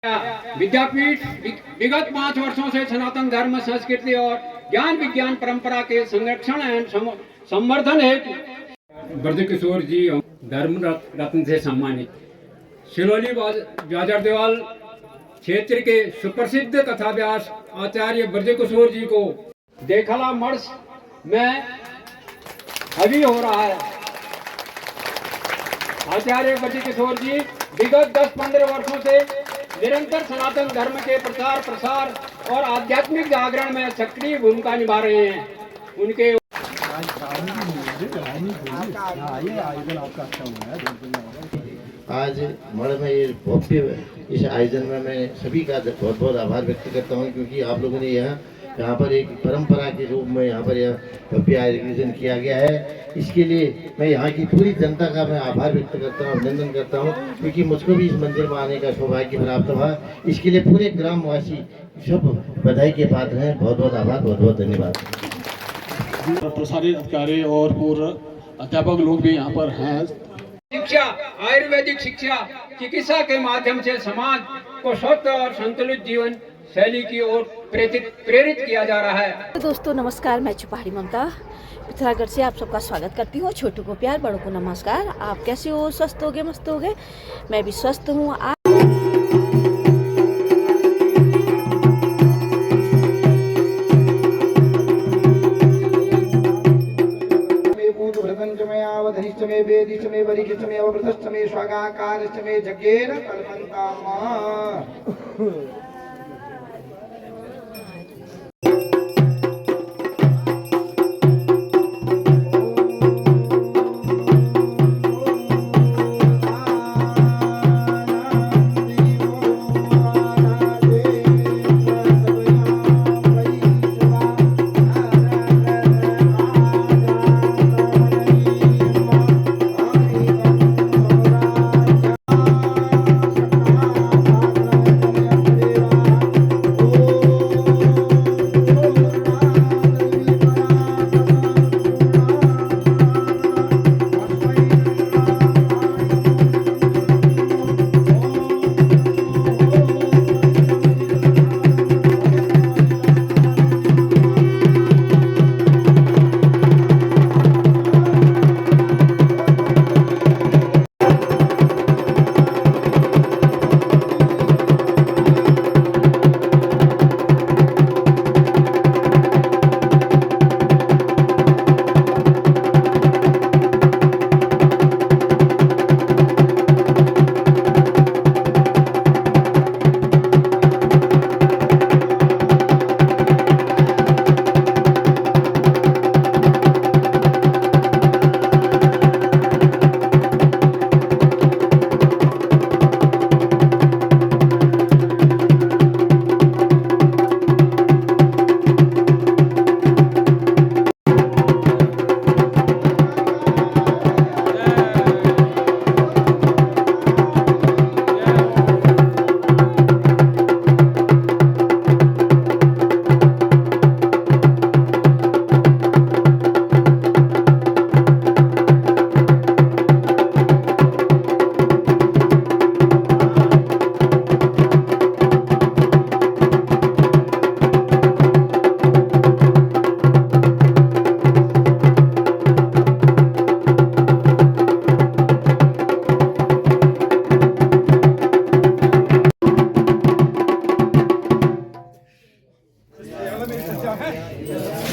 विद्यापीठ विगत 5 वर्षों से सनातन धर्म, संस्कृति और ज्ञान विज्ञान परंपरा के संरक्षण एवं संवर्धन हेतु ब्रजकिशोर जी धर्म रत्न से सम्मानित। सिलौली बाजारदेवाल क्षेत्र के सुप्रसिद्ध कथाव्यास आचार्य ब्रजकिशोर जी को देखला मर्स में हवी हो रहा है। आचार्य ब्रजकिशोर जी विगत 10-15 वर्षों से निरंतर सनातन धर्म के प्रचार प्रसार और आध्यात्मिक जागरण में सक्रिय भूमिका निभा रहे हैं। उनके आज मड़ में ये भव्य इस आयोजन में मैं सभी का बहुत बहुत आभार व्यक्त करता हूँ, क्योंकि आप लोगों ने यहाँ पर एक परंपरा के रूप में यहाँ पर यह भव्य आयोजन किया गया है। इसके लिए मैं यहाँ की पूरी जनता का मैं आभार व्यक्त करता हूँ, अभिनंदन करता हूँ, क्योंकि मुझको भी इस मंदिर में आने का सौभाग्य प्राप्त हुआ। इसके लिए पूरे ग्रामवासी सब बधाई के पात्र हैं। बहुत बहुत आभार, बहुत बहुत धन्यवाद। प्रसारित अधिकारी और पूर्व अध्यापक लोग भी यहाँ पर हैं। शिक्षा, आयुर्वेदिक शिक्षा, चिकित्सा के माध्यम से समाज को स्वस्थ और संतुलित जीवन शैली की ओर प्रेरित किया जा रहा है। दोस्तों नमस्कार, मैं चुपाड़ी ममता पिथौरागढ़ से आप सबका स्वागत करती हूँ। छोटू को प्यार, बड़ों को नमस्कार। आप कैसे हो? स्वस्थ होगे, मस्त होगे? मैं भी स्वस्थ हूँ। मे वेदिच मे वरिकिच मे अवृतश्च मे स्वागाकारश्च मे जज्ञेन कल्पन्तामा।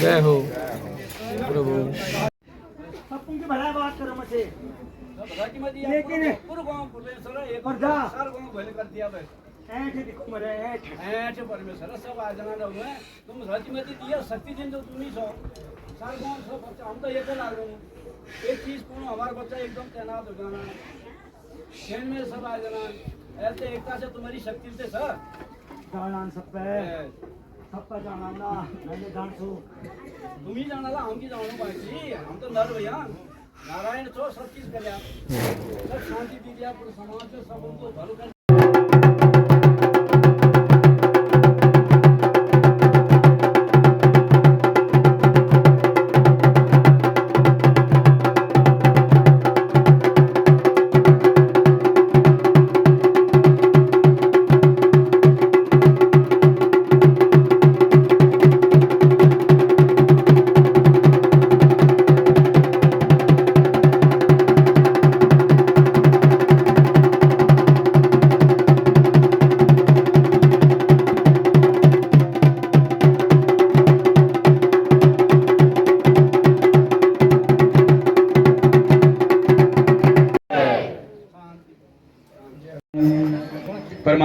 जय हो प्रभु। लेकिन परमेश्वर सब आजना रहुए तुम रतिमती दिया शक्ति जिन जो तुम ही सो सार गांव सब बच्चा हम तो एक लाग रहे हैं। एक चीज को हमारा बच्चा एकदम तैनात हो जाना खेल में सब आ जाना ऐसे एकता से तुम्हारी शक्ति से सर जाना सब पे सबका जाना ना मैंने जान सो तुम ही जाना ला हम की जानो बाकी हम तो नर भैया नारायण छो सब चीज कर सब शांति दीजिए पूरे समाज में सब उनको भलो कर।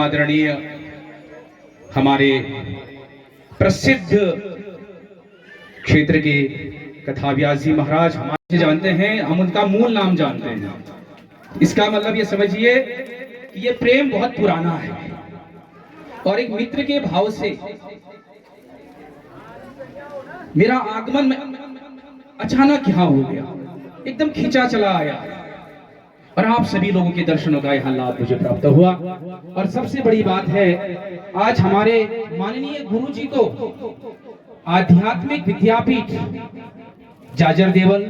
आदरणीय हमारे प्रसिद्ध क्षेत्र के कथा व्यास जी महाराज हमारे जानते हैं, हम उनका मूल नाम जानते हैं। इसका मतलब ये समझिए कि ये प्रेम बहुत पुराना है और एक मित्र के भाव से मेरा आगमन में अचानक यहाँ हो गया, एकदम खींचा चला आया और आप सभी लोगों के दर्शनों का यहाँ लाभ मुझे प्राप्त हुआ। और सबसे बड़ी बात है, आज हमारे माननीय गुरु जी को आध्यात्मिक विद्यापीठ जाजर देवल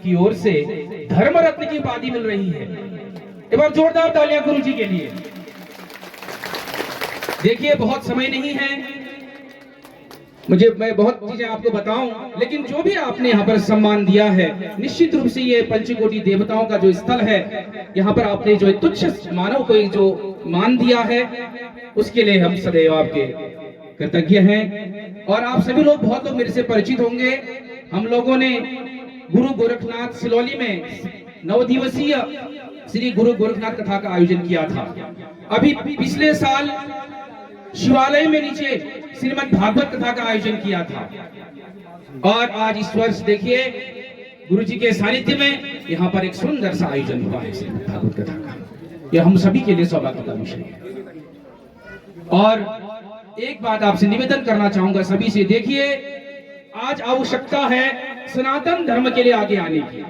की ओर से धर्म रत्न की उपाधि मिल रही है। एक बार जोरदार तालियां गुरु जी के लिए। देखिए बहुत समय नहीं है मैं बहुत चीजें आपको बताऊं, लेकिन जो भी आपने यहाँ पर सम्मान दिया है, निश्चित रूप से ये पंचकोटि देवताओं का जो स्थल है, यहाँ पर आपने जो तुच्छ मानव को जो मान दिया है, उसके लिए हम सदैव आपके कृतज्ञ हैं। और आप सभी लोग, बहुत लोग मेरे से परिचित होंगे, हम लोगों ने गुरु गोरखनाथ सिलौली में 9 दिवसीय श्री गुरु गोरखनाथ कथा का आयोजन किया था। अभी पिछले साल शिवालय में नीचे श्रीमद् भागवत कथा का आयोजन किया था और आज इस वर्ष देखिए गुरु जी के सानिध्य में यहाँ पर एक सुंदर सा आयोजन हुआ है श्रीमद् भागवत कथा का। यह हम सभी के लिए सौभाग्य का विषय है। और एक बात आपसे निवेदन करना चाहूंगा सभी से, देखिए आज आवश्यकता है सनातन धर्म के लिए आगे आने की।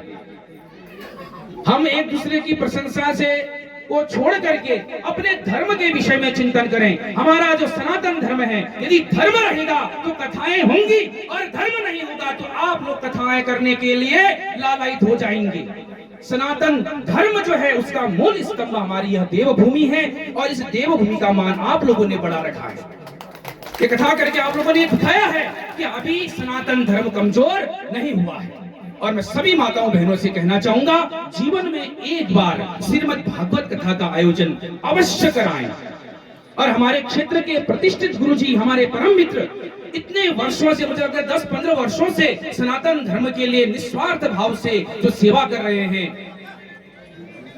हम एक दूसरे की प्रशंसा से को छोड़ करके अपने धर्म के विषय में चिंतन करें। हमारा जो सनातन धर्म है, यदि धर्म रहेगा तो कथाएं होंगी और धर्म नहीं होगा तो आप लोग कथाएं करने के लिए लालायित हो जाएंगे। सनातन धर्म जो है उसका मूल स्तंभ हमारी यह देवभूमि है और इस देवभूमि का मान आप लोगों ने बढ़ा रखा है। ये कथा करके आप लोगों ने दिखाया है कि अभी सनातन धर्म कमजोर नहीं हुआ है। और मैं सभी माताओं बहनों से कहना चाहूंगा, जीवन में एक बार श्रीमद् भागवत कथा का आयोजन अवश्य कराएं। और हमारे क्षेत्र के प्रतिष्ठित गुरुजी, हमारे परम मित्र, इतने वर्षों से, मुझे लगता है 10-15 वर्षों से सनातन धर्म के लिए निस्वार्थ भाव से जो सेवा कर रहे हैं,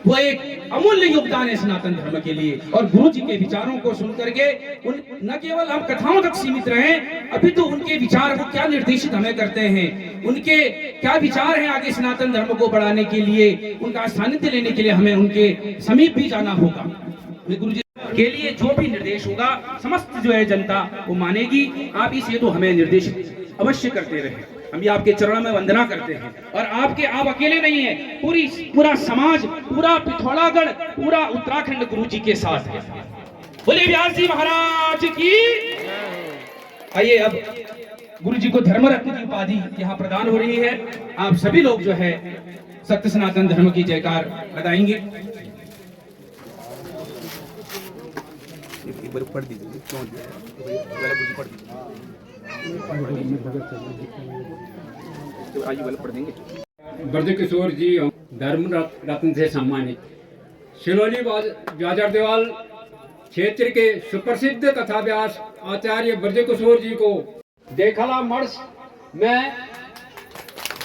वो एक अमूल्य योगदान है सनातन धर्म के लिए। और गुरु जी के विचारों को सुनकर के न केवल हम कथाओं तक सीमित रहे, अभी तो उनके विचार वो क्या निर्देशित हमें करते हैं, उनके क्या विचार हैं आगे सनातन धर्म को बढ़ाने के लिए, उनका सानिध्य लेने के लिए हमें उनके समीप भी जाना होगा। गुरु जी के लिए जो भी निर्देश होगा समस्त जो है जनता वो मानेगी। आप इस हेतु हमें निर्देशित अवश्य करते रहे। हम भी आपके चरणों में वंदना करते हैं। और आप अकेले नहीं है, पूरा समाज, पूरा पिथौरागढ़, पूरा उत्तराखंड गुरु जी के साथ है। बोले व्यास जी महाराज की। आइए अब गुरु जी को धर्म रत्न की उपाधि यहाँ प्रदान हो रही है। आप सभी लोग जो है सत्य सनातन धर्म की जयकार लगाएंगे। पढ़ दीजिए, पढ़ दीजिए। ब्रज किशोर जी धर्म रत्न से सम्मानित सिलौली जाजर देवाल क्षेत्र के सुप्रसिद्ध कथा व्यास आचार्य ब्रज किशोर जी को देखला मर्स में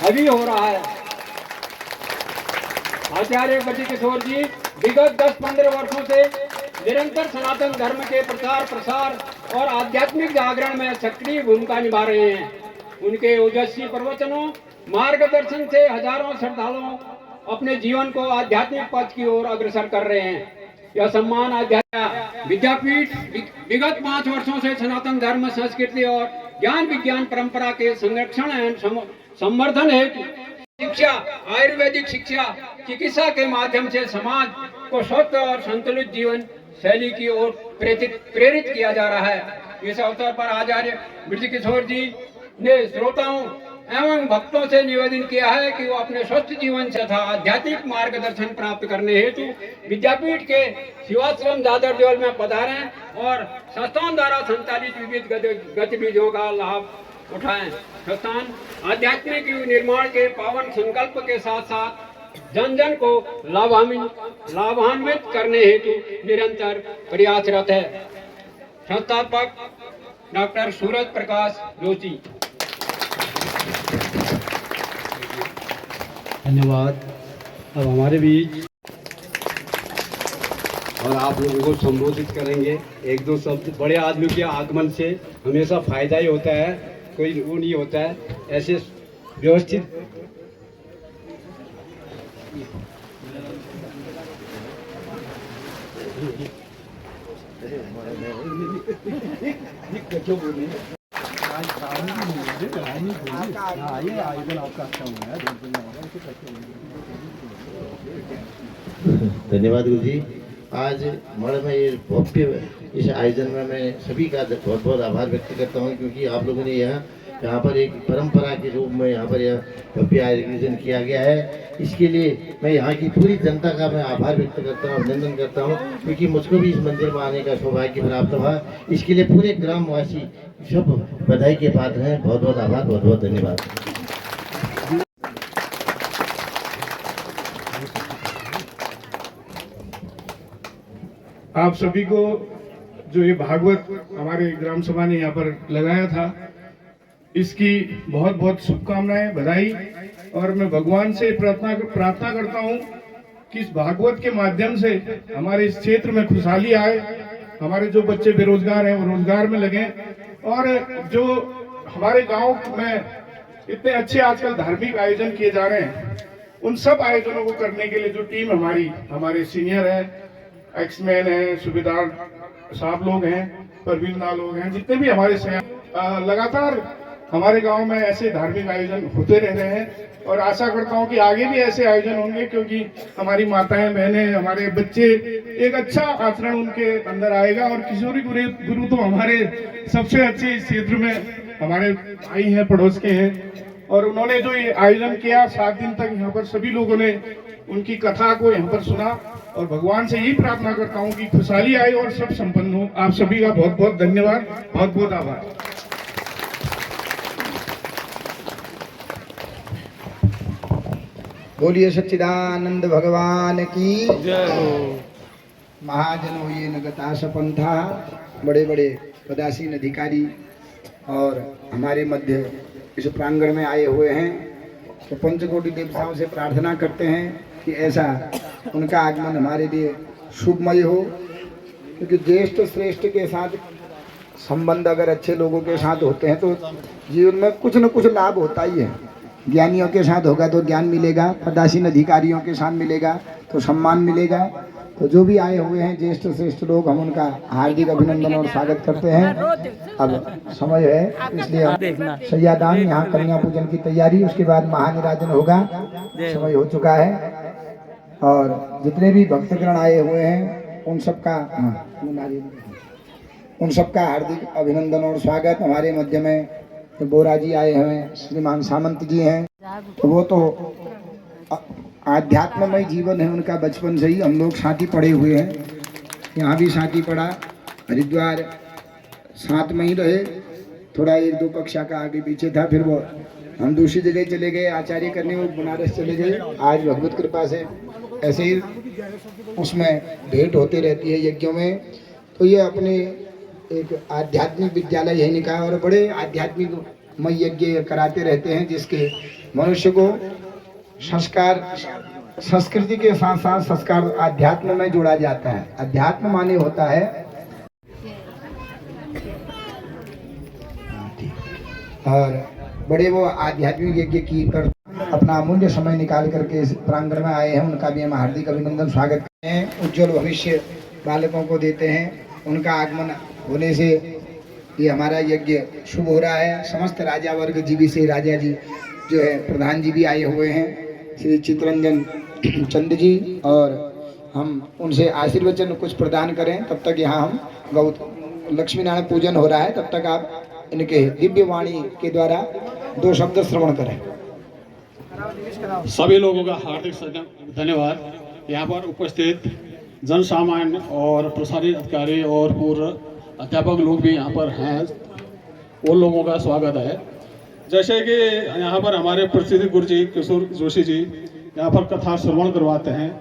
अभी हो रहा है। आचार्य ब्रज किशोर जी विगत 10-15 वर्षों से निरंतर सनातन धर्म के प्रचार प्रसार और आध्यात्मिक जागरण में सक्रिय भूमिका निभा रहे हैं। उनके ओजस्वी प्रवचनों, मार्गदर्शन से हजारों श्रद्धालुओं अपने जीवन को आध्यात्मिक पथ की ओर अग्रसर कर रहे हैं। यह सम्मान आध्यात्मिक विद्यापीठ विगत 5 वर्षों से सनातन धर्म, संस्कृति और ज्ञान विज्ञान परंपरा के संरक्षण एवं संवर्धन हेतु शिक्षा, आयुर्वेदिक शिक्षा, चिकित्सा के माध्यम से समाज को स्वस्थ और संतुलित जीवन शैली की ओर प्रेरित किया जा रहा है। इस अवसर पर आचार्य ब्रज किशोर जी ने श्रोताओं एवं भक्तों से निवेदन किया है कि वो अपने स्वस्थ जीवन तथा आध्यात्मिक मार्गदर्शन प्राप्त करने हेतु विद्यापीठ के शिवाश्रम जाजर देवल में पधारें और संस्थान द्वारा संचालित विविध गतिविधियों का लाभ उठाएं। संस्थान आध्यात्मिक युग निर्माण के पावन संकल्प के साथ साथ जन जन को लाभान्वित करने हेतु निरंतर प्रयासरत है। संस्थापक डॉक्टर सूरज प्रकाश जोशी। धन्यवाद। अब हमारे बीच और आप लोगों को संबोधित करेंगे। एक दो शब्द, बड़े आदमी के आगमन से हमेशा फायदा ही होता है, कोई वो नहीं होता है। ऐसे व्यवस्थित धन्यवाद गुरु जी। आज मढ़ में ये भव्य इस आयोजन में मैं सभी का बहुत बहुत आभार व्यक्त करता हूँ, क्योंकि आप लोगों ने यहाँ पर एक परंपरा के रूप में यहाँ पर यह भव्य आयोजन किया गया है। इसके लिए मैं यहाँ की पूरी जनता का मैं आभार व्यक्त करता हूँ, अभिनंदन करता हूँ, क्योंकि मुझको भी इस मंदिर में आने का सौभाग्य प्राप्त हुआ। इसके लिए पूरे ग्रामवासी सब बधाई के पात्र हैं। बहुत बहुत आभार, बहुत बहुत धन्यवाद। आप सभी को जो ये भागवत हमारे ग्राम सभा ने यहाँ पर लगाया था, इसकी बहुत बहुत शुभकामनाएं, बधाई। और मैं भगवान से प्रार्थना करता हूँ कि इस भागवत के माध्यम से हमारे इस क्षेत्र में खुशहाली आए, हमारे जो बच्चे बेरोजगार हैं वो रोजगार में लगे, और जो हमारे गांव में इतने अच्छे आजकल धार्मिक आयोजन किए जा रहे हैं, उन सब आयोजनों को करने के लिए जो टीम हमारे सीनियर है, एक्समैन है, सूबेदार साहब लोग हैं, परवीन लोग हैं, जितने भी हमारे लगातार हमारे गांव में ऐसे धार्मिक आयोजन होते रह रहे हैं। और आशा करता हूं कि आगे भी ऐसे आयोजन होंगे, क्योंकि हमारी माताएं बहनें, हमारे बच्चे, एक अच्छा आचरण उनके अंदर आएगा। और किशोरी गुरु तो हमारे सबसे अच्छे इस क्षेत्र में हमारे भाई हैं, पड़ोस के हैं, और उन्होंने जो ये आयोजन किया 7 दिन तक यहाँ पर सभी लोगों ने उनकी कथा को यहाँ पर सुना। और भगवान से यही प्रार्थना करता हूँ कि खुशहाली आए और सब संपन्न हो। आप सभी का बहुत बहुत धन्यवाद, बहुत बहुत आभार। बोलिए सच्चिदानंद भगवान की जय हो। महाजनो ये नगता सपंथा, बड़े बड़े पदासीन अधिकारी और हमारे मध्य इस प्रांगण में आए हुए हैं, तो पंचकोटि देवताओं से प्रार्थना करते हैं कि ऐसा उनका आगमन हमारे लिए शुभमय हो, क्योंकि ज्येष्ठ श्रेष्ठ के साथ संबंध अगर अच्छे लोगों के साथ होते हैं तो जीवन में कुछ न कुछ लाभ होता ही है। ज्ञानियों के साथ होगा तो ज्ञान मिलेगा, पदासीन अधिकारियों के साथ मिलेगा तो सम्मान मिलेगा। तो जो भी आए हुए हैं ज्येष्ठ श्रेष्ठ लोग, हम उनका हार्दिक अभिनंदन और स्वागत करते हैं। अब समय है, इसलिए सैयादान यहाँ कन्या पूजन की तैयारी, उसके बाद महानिराजन होगा। समय हो चुका है और जितने भी भक्तगण आए हुए हैं उन सबका हार्दिक अभिनंदन और स्वागत। हमारे मध्य में तो बोरा जी आए हैं, श्रीमान सामंत जी हैं, तो वो तो आध्यात्ममय जीवन है उनका, बचपन से ही हम लोग साथी पढ़े हुए हैं। यहाँ भी साथी पढ़ा, हरिद्वार साथ में ही रहे, थोड़ा 1-2 कक्षा का आगे पीछे था, फिर वो हम दूसरी जगह चले गए आचार्य करने, वो बनारस चले गए। आज भगवत कृपा से ऐसे ही उसमें भेंट होते रहती है यज्ञों में। तो ये अपने एक आध्यात्मिक विद्यालय यही निकाय और बड़े आध्यात्मिक मय यज्ञ कराते रहते हैं, जिसके मनुष्य को संस्कार संस्कृति के साथ साथ संस्कार आध्यात्म में जोड़ा जाता है। अध्यात्म माने होता है और बड़े वो आध्यात्मिक यज्ञ की कर अपना अमूल्य समय निकाल करके इस प्रांगण में आए हैं, उनका भी हम हार्दिक अभिनंदन स्वागत करते हैं। उज्जवल भविष्य बालकों को देते हैं, उनका आगमन होने से ये हमारा यज्ञ शुभ हो रहा है। समस्त राजा वर्ग जीवी से राजा जी जो है प्रधान जी भी आए हुए हैं, श्री चित्रंजन चंद जी, और हम उनसे आशीर्वचन कुछ प्रदान करें। तब तक यहाँ हम लक्ष्मी नारायण पूजन हो रहा है, तब तक आप इनके दिव्य वाणी के द्वारा 2 शब्द श्रवण करें। सभी लोगों का हार्दिक धन्यवाद। यहाँ पर उपस्थित जन सामान्य और प्रसारित अधिकारी और पूर्व अध्यापक लोग भी यहाँ पर हैं, उन लोगों का स्वागत है। जैसे कि यहाँ पर हमारे प्रसिद्ध गुरु जी किशोर जोशी जी यहाँ पर कथा श्रवण करवाते हैं,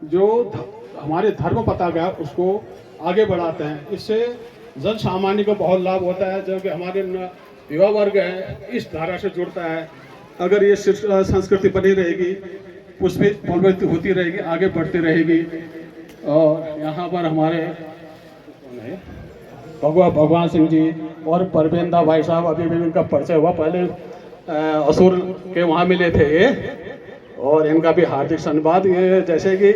जो हमारे धर्म पताका उसको आगे बढ़ाते हैं। इससे जन सामान्य को बहुत लाभ होता है, जबकि हमारे युवा वर्ग है इस धारा से जुड़ता है। अगर ये संस्कृति बनी रहेगी, पुष्पित प्रवृत्ति होती रहेगी, आगे बढ़ती रहेगी, और यहाँ पर हमारे भगवान सिंह जी और परवेंदा भाई साहब, अभी भी इनका परिचय हुआ, पहले असुर के वहाँ मिले थे ये, और इनका भी हार्दिक धन्यवाद। ये जैसे कि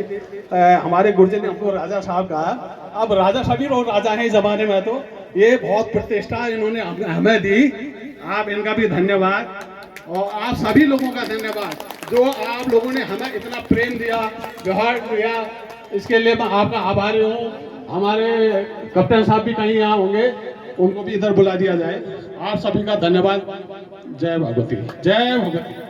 हमारे गुरुजी ने हमको राजा साहब कहा, अब राजा सभी लोग राजा हैं इस ज़माने में, तो ये बहुत प्रतिष्ठा इन्होंने हमें दी। आप इनका भी धन्यवाद और आप सभी लोगों का धन्यवाद जो आप लोगों ने हमें इतना प्रेम दिया, व्यवहार दिया, इसके लिए मैं आपका आभारी हूँ। हमारे कप्तान साहब भी कहीं यहाँ होंगे, उनको भी इधर बुला दिया जाए। आप सभी का धन्यवाद। जय भगवती, जय भगवती।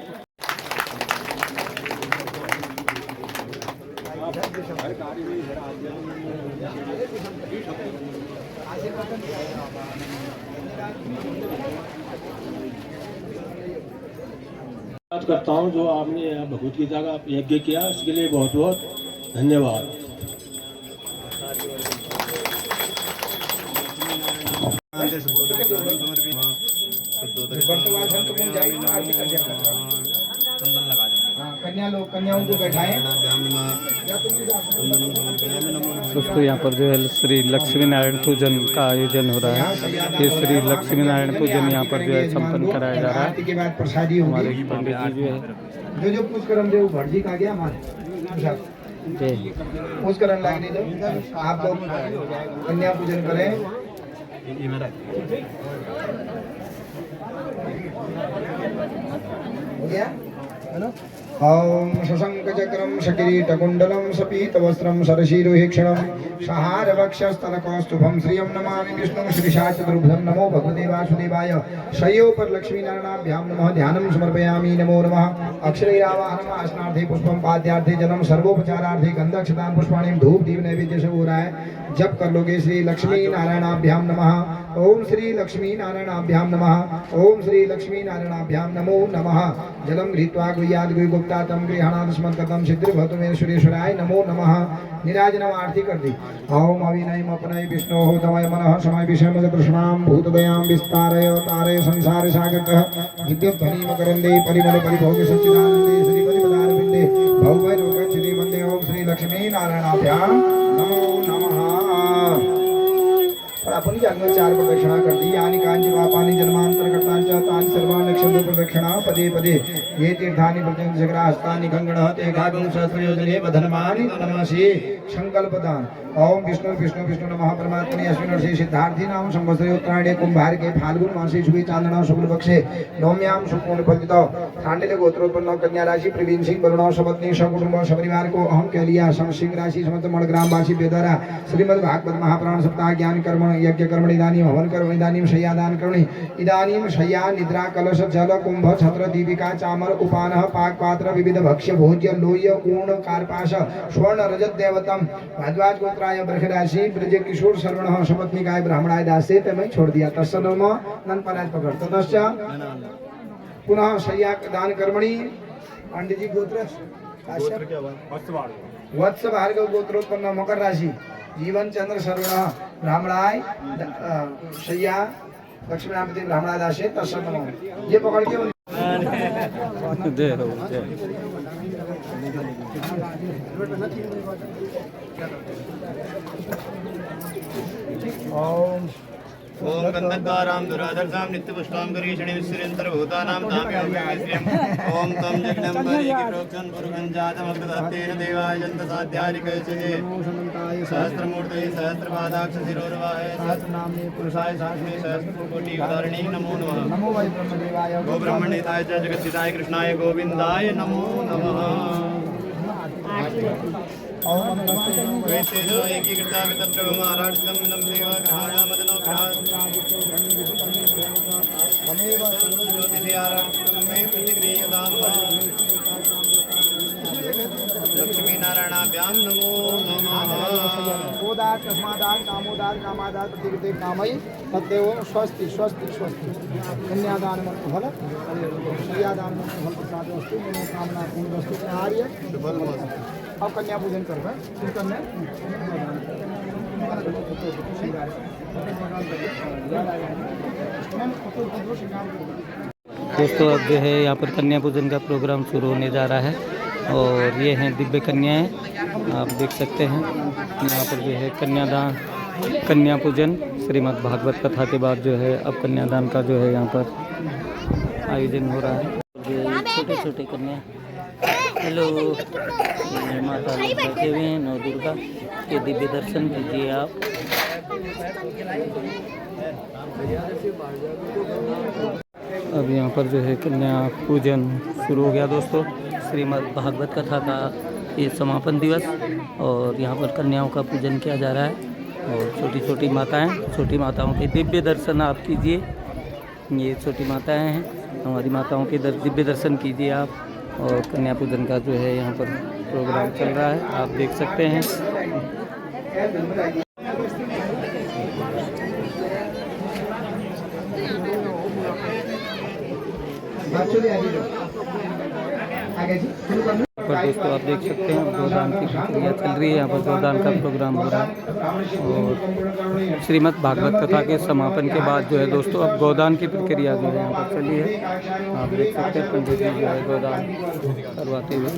करता हूँ जो आपने यहाँ भगवत गीता का यज्ञ किया, इसके लिए बहुत बहुत धन्यवाद। कन्या लोग कन्याओं को बैठाएं। दोस्तों यहाँ पर जो है श्री लक्ष्मी नारायण पूजन का आयोजन हो रहा है। ये श्री लक्ष्मी नारायण पूजन यहाँ पर जो है संपन्न कराया जा रहा है। के बाद प्रसादी हमारे होगी। पंडित जी जो है जो पुष्करण देव भटजी का गया हमारे पुष्करण लगने दो। आप लोग कन्या पूजन करें। हो गया है ना। ओम शशंकचक्रम शकिरीटकुण्डलं सपीतवस्त्रं सरशिरोहिक्षणं सहारवक्षस्थलकौस्तुभं श्रियं नमामि विष्णुं श्रीशाचतुर्भुजं। नमो भगवते वासुदेवाय। शय्यो पर लक्ष्मीनारायणाभ्यां नमः। ध्यानं समर्पयामि। नमो नमः। अक्षरैरावाहनम् आसनार्थे पुष्पं पाद्यार्थे जलं सर्वोपचारार्थे गन्धक्षतां पुष्पाणि धूप दीप नैवेद्य से हो रहा है। जप कर लोगे श्री लक्ष्मी नारायणाभ्यां नमः। ओम श्री लक्ष्मी नारायणाभ्यां नमः। ओम श्री लक्ष्मी नारायणाभ्यां नमो नमः। जलम गृहीत्वा गुह्याद् गुह्यगुप्ता तम गृहाणादस्मत्कतं सिद्धिर्भवतु मे सुरेश्वराय नमो नमः। निराजनम आरती कर दी। ओम अविनयम अपनय विष्णोः तमय मनः समय विषयम कृष्णां भूतदयां विस्तारय तारय संसार सागरतः विद्युद्ध्वनि मकरन्दे परिमल परिभोग सच्चिदानन्दे श्रीपति पदारविन्दे भवभय रोगच्छिदे वन्दे। ओम श्री लक्ष्मी नारायणाभ्यां नमो नमः। और अपन की अंग चार प्रदक्षिणा कर दी। यानी कांची पापानि जन्मांतरकृतांच तानि सर्वाणि क्षन्तु प्रदक्षिणा पदे पदे। ये तीर्थानि प्रत्यंत जग्राहस्तानि गंगणः ते एकाग्रं सहस्रयोजने वधनमानि तन्मसि संकल्पदान। ओम विष्णु विष्णु विष्णु नमः। परमात्मने अस्मिन् वर्षे सिद्धार्थी नाम संवत्सरे उत्तरायणे कुंभार के फाल्गुन मासे शुभे चांदना शुक्ल पक्षे नवम्यां शुक्ल फलितो खांडिल्य गोत्रोत्पन्न कन्या राशि प्रवीण सिंह वरुण सपत्नी सकुटुंब सपरिवार को अहम कह लिया। सिंह राशि समस्त मण ग्राम वासी बेद्वारा श्रीमद् भागवत महापुराण सप्ताह ज्ञान कर्म यज्ञ कर्म इदानीं हवन कर्म इदानीं शय्यादान कर्मणि इदानीं शय्या निद्रा कलश जल कुंभ छत्र दीपिका चामर उपानः पाक पात्र विविध भक्ष्य भोज्य लोह्य ऊर्ण कार्पाश स्वर्ण रजत देवतम भारद्वाज गोत्राय बृहराशि ब्रज किशोर शरवणः सपत्निकाय ब्राह्मणाय दासे तमें छोड़ दिया। तत्सनम नंदपराज पकड़ ततश्च पुनः शय्या दान कर्मणि पंडित जी गोत्र वत्स भार्गव गोत्रोत्पन्न मकर राशि जीवन चंद्र शरवण ब्राह्मणाय शय्या लक्ष्मीनापति ब्राह्मणाय दासे तत्सनम। ये पकड़ के ओम ओम गन्धद्वारां दुरादर्शां नित्यपुष्पां गरीषणि विश्रेन्तर्भूतानां ताम्योग्यश्रियम् ओम तं जग्नं परीकिप्रोक्षन् पुरुषं जातमग्रदत्तेन देवाय जन्तसाध्यारिकैषजे सहस्रमूर्तये सहस्रपादाक्ष शिरोर्वाहे सहस्रनाम्ने पुरुषाय सहस्रे सहस्रकोटिधारिणे नमो नमः। नमो वै ब्रह्मदेवाय गोब्रह्मणेताय च जगत्सिताय कृष्णाय गोविन्दाय नमो नमः। वैसे जो एकीकृता वितप्रभु महाराष्ट्रम नम देव ग्रहाणा मदनो लक्ष्मी नारायणाभ्यां नमो नमः। गोदार तस्मादार कामोदार कामादार प्रतिकृते कामयि तद्देव स्वस्ति स्वस्ति स्वस्ति। कन्यादान मंत्र फल शय्यादान मंत्र फल प्रसाद वस्तु मनोकामना पूर्ण वस्तु आर्य अब कन्या पूजन कर रहे हैं। कन्या दोस्तों अब जो है यहाँ पर कन्या पूजन का प्रोग्राम शुरू होने जा रहा है। और ये हैं दिव्य कन्याएं, आप देख सकते हैं। यहाँ पर जो है कन्यादान, कन्या पूजन श्रीमद् भागवत कथा के बाद जो है अब कन्यादान का जो है यहाँ पर आयोजन हो रहा है। छोटे छोटे कन्या, हेलो, ये माता लोग बैठे हुए हैं नौ दुर्गा के, दिव्य दर्शन कीजिए आप। अब यहाँ पर जो है कन्या पूजन शुरू हो गया दोस्तों। श्रीमद् भागवत कथा का ये समापन दिवस और यहाँ पर कन्याओं का पूजन किया जा रहा है। और छोटी छोटी माताएं, छोटी माताओं के दिव्य दर्शन आप कीजिए। ये छोटी माताएं हैं, हमारी माताओं के दिव्य दर्शन कीजिए आप। और कन्या पूजन का जो है यहाँ पर प्रोग्राम चल रहा है, आप देख सकते हैं। पर दोस्तों आप देख सकते हैं गोदान की प्रक्रिया चल रही है। यहाँ पर गोदान का प्रोग्राम हो रहा है और श्रीमद् भागवत कथा के समापन के बाद जो है दोस्तों अब गोदान की प्रक्रिया जो है यहाँ पर चली है। आप देख सकते हैं पंडित जी जो है गोदान करवाते हुए।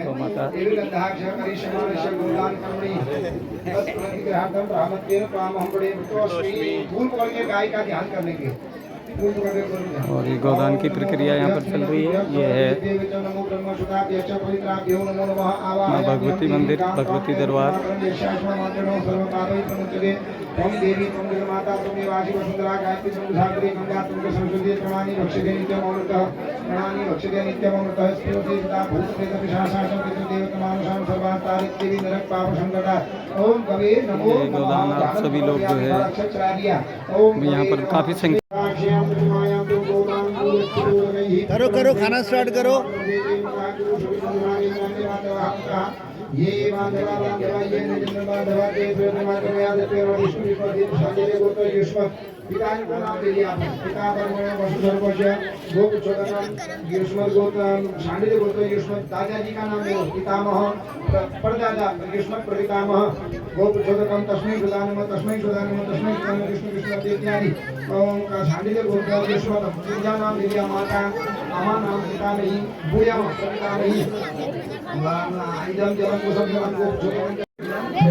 तो माता गाय का ध्यान करने के और ये गोदान की प्रक्रिया यहाँ पर चल रही है। ये है माँ भगवती मंदिर, भगवती दरबार। गोदान आप सभी लोग जो है यहाँ पर काफ़ी संख्या। करो करो, खाना स्टार्ट करो। ये पिता को नाम दे दिया। पिता वसुधर शांडिल्य गोत्र युष्मत, दादाजी का नाम है पितामह, परदादा युष्मत प्रपितामह, गोपुच्छोदकम तस्मै सुदानम तस्मै सुदानम तस्मै सुदानम विष्णु विष्णु इत्यादि। का शांडिल्य गोत्र युष्मत, पूजा नाम दे दिया माता, अमा नाम पिता नहीं, बुढ़िया पिता नहीं। इदम जलम कुसुम जलम गोपुच्छोदकम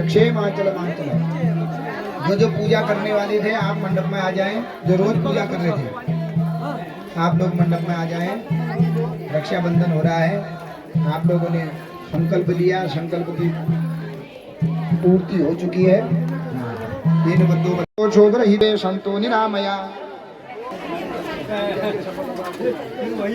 क्षेमाचल मांचल। जो पूजा करने वाले थे आप मंडप में आ जाएं, जो रोज पूजा कर रहे थे आप लोग मंडप में आ जाएं। रक्षाबंधन हो रहा है, आप लोगों ने संकल्प लिया, संकल्प की पूर्ति हो चुकी है। तीन बद्दो छोदर हिदे संतो निरामया,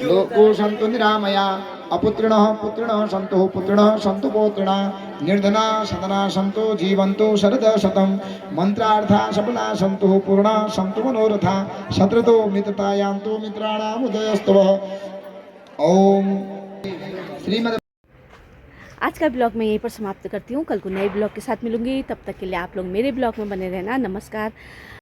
लोको संतो निरामया, अपुत्रिणः पुत्रिणः सन्तु पुत्रिणः सन्तु पौत्रिणा, निर्धना सदना सन्तु जीवन्तो शरद शतम्, मंत्रार्था सफला सन्तु पूर्णा सन्तु मनोरथा, शत्रतो मित्रतायान्तो मित्राणाम् उदयस्तवः। ओम श्रीमद्। आज का ब्लॉग मैं यहीं पर समाप्त करती हूँ। कल को नए ब्लॉग के साथ मिलूंगी, तब तक के लिए आप लोग मेरे ब्लॉग में बने रहना। नमस्कार।